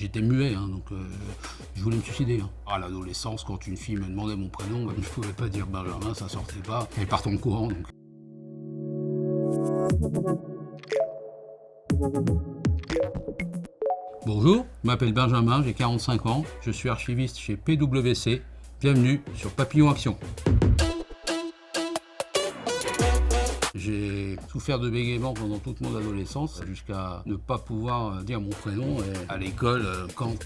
J'étais muet, hein, donc je voulais me suicider. Hein. À l'adolescence, quand une fille me demandait mon prénom, je pouvais pas dire Benjamin, ça sortait pas. Elle part en courant, donc. Bonjour, je m'appelle Benjamin, j'ai 45 ans, je suis archiviste chez PwC. Bienvenue sur Papillon Action. J'ai souffert de bégaiement pendant toute mon adolescence, jusqu'à ne pas pouvoir dire mon prénom. Et à l'école, quand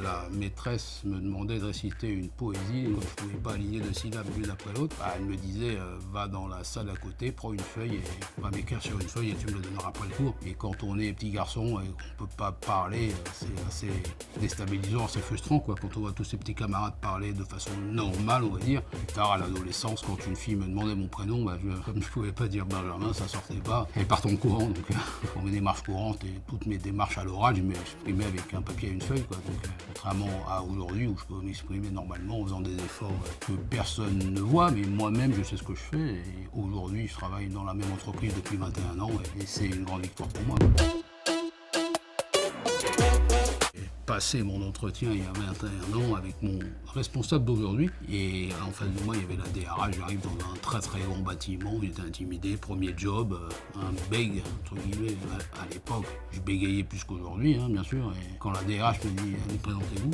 la maîtresse me demandait de réciter une poésie, comme je ne pouvais pas aligner deux syllabes l'une après l'autre, elle me disait va dans la salle à côté, prends une feuille et va m'écrire sur une feuille et tu me le donneras après le cours. Et quand on est petit garçon et qu'on ne peut pas parler, c'est assez déstabilisant, assez frustrant, quoi, quand on voit tous ses petits camarades parler de façon normale, on va dire. Plus tard, à l'adolescence, quand une fille me demandait mon prénom, comme je ne pouvais pas dire Benjamin, ça sortait pas. Elle part en courant, donc on met des marches courantes et toutes mes démarches à l'oral, je m'exprimais avec un papier et une feuille, quoi. Donc, contrairement à aujourd'hui où je peux m'exprimer normalement en faisant des efforts que personne ne voit, mais moi-même je sais ce que je fais. Et aujourd'hui, je travaille dans la même entreprise depuis 21 ans et c'est une grande victoire pour moi. Passé mon entretien il y a 21 ans avec mon responsable d'aujourd'hui et en face de moi il y avait la DRH. J'arrive dans un très très grand bâtiment, j'étais intimidé, premier job, un bègue entre guillemets. À l'époque je bégayais plus qu'aujourd'hui, hein, bien sûr, et quand la DRH me dit allez présentez-vous,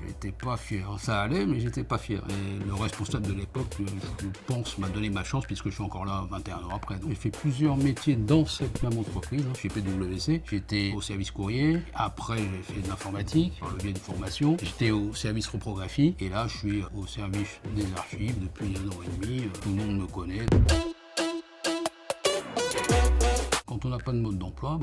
j'étais pas fier. Ça allait mais j'étais pas fier et le responsable de l'époque je pense m'a donné ma chance puisque je suis encore là 21 ans après. Donc, j'ai fait plusieurs métiers dans cette même entreprise, chez PwC. J'étais au service courrier, après j'ai fait de l'informatique par le biais de formation. J'étais au service reprographie et là je suis au service des archives depuis 1 an et demi. Tout le monde me connaît. Quand on n'a pas de mode d'emploi,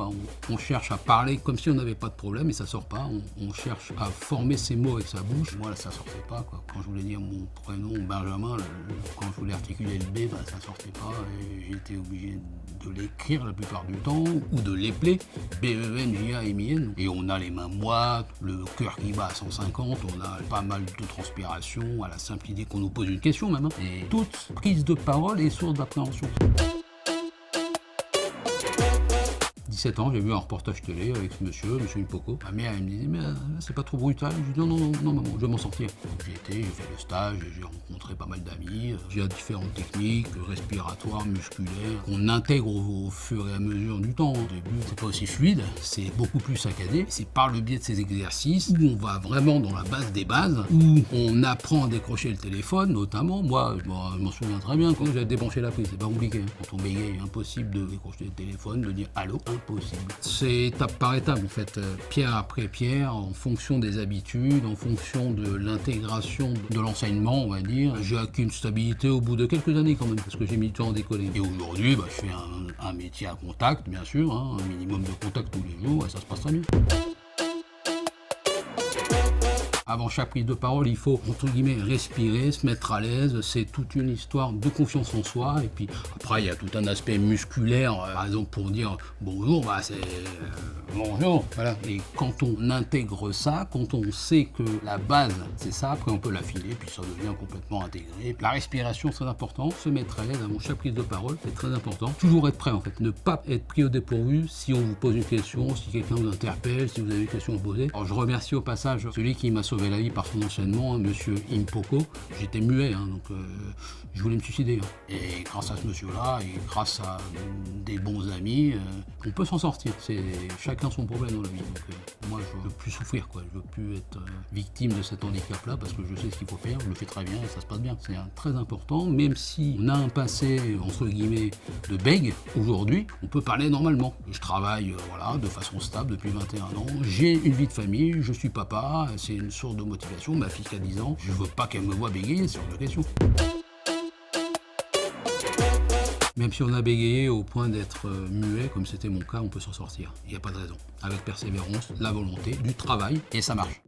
on cherche à parler comme si on n'avait pas de problème et ça sort pas. On cherche à former ses mots avec sa bouche. Moi, là, ça sortait pas, quoi. Quand je voulais dire mon prénom, Benjamin, quand je voulais articuler le B, ça sortait pas. Et j'étais obligé de l'écrire la plupart du temps ou de l'épeler. B-E-N-J-A-M-I-N. Et on a les mains moites, le cœur qui bat à 150, on a pas mal de transpiration à la simple idée qu'on nous pose une question même. Hein. Et toute prise de parole est source d'appréhension. 17 ans, j'ai vu un reportage télé avec ce monsieur Impoko. Ma mère, elle me disait, mais c'est pas trop brutal. Je dis, non, maman, je vais m'en sortir. Donc, j'ai fait le stage, j'ai rencontré pas mal d'amis. J'ai différentes techniques respiratoires, musculaires, qu'on intègre au fur et à mesure du temps. Au début, c'est pas aussi fluide, c'est beaucoup plus saccadé. C'est par le biais de ces exercices où on va vraiment dans la base des bases, où on apprend à décrocher le téléphone, notamment. Moi, je m'en souviens très bien quand j'ai débranché la prise, c'est pas compliqué. Quand on bégaye, impossible de décrocher le téléphone, de dire allô. Possible. C'est étape par étape en fait, pierre après pierre, en fonction des habitudes, en fonction de l'intégration de l'enseignement, on va dire. J'ai acquis une stabilité au bout de quelques années quand même, parce que j'ai mis du temps à décoller. Et aujourd'hui, je fais un métier à contact, bien sûr, hein, un minimum de contact tous les jours, et ça se passe très bien. Avant chaque prise de parole, il faut, entre guillemets, respirer, se mettre à l'aise. C'est toute une histoire de confiance en soi. Et puis après, il y a tout un aspect musculaire. Par exemple, pour dire bonjour, c'est bonjour. Voilà. Et quand on intègre ça, quand on sait que la base, c'est ça, après on peut l'affiler, puis ça devient complètement intégré. La respiration, c'est important. Se mettre à l'aise avant chaque prise de parole, c'est très important. Toujours être prêt, en fait. Ne pas être pris au dépourvu si on vous pose une question, si quelqu'un vous interpelle, si vous avez une question à poser. Alors, je remercie au passage celui qui m'a sauvé la vie par son enseignement, monsieur Impoko. J'étais muet, hein, donc je voulais me suicider. Hein. Et grâce à ce monsieur-là, et grâce à des bons amis, on peut s'en sortir. C'est chacun son problème dans la vie. Donc moi, je veux plus souffrir, quoi. Je veux plus être victime de cet handicap-là parce que je sais ce qu'il faut faire, je le fais très bien et ça se passe bien. C'est très important, même si on a un passé, entre guillemets, de bègue, aujourd'hui, on peut parler normalement. Je travaille de façon stable depuis 21 ans. J'ai une vie de famille, je suis papa, c'est une source de motivation. Ma fille qui a 10 ans, je veux pas qu'elle me voie bégayer, c'est hors de question. Même si on a bégayé au point d'être muet, comme c'était mon cas, on peut s'en sortir. Il n'y a pas de raison. Avec persévérance, la volonté, du travail, et ça marche.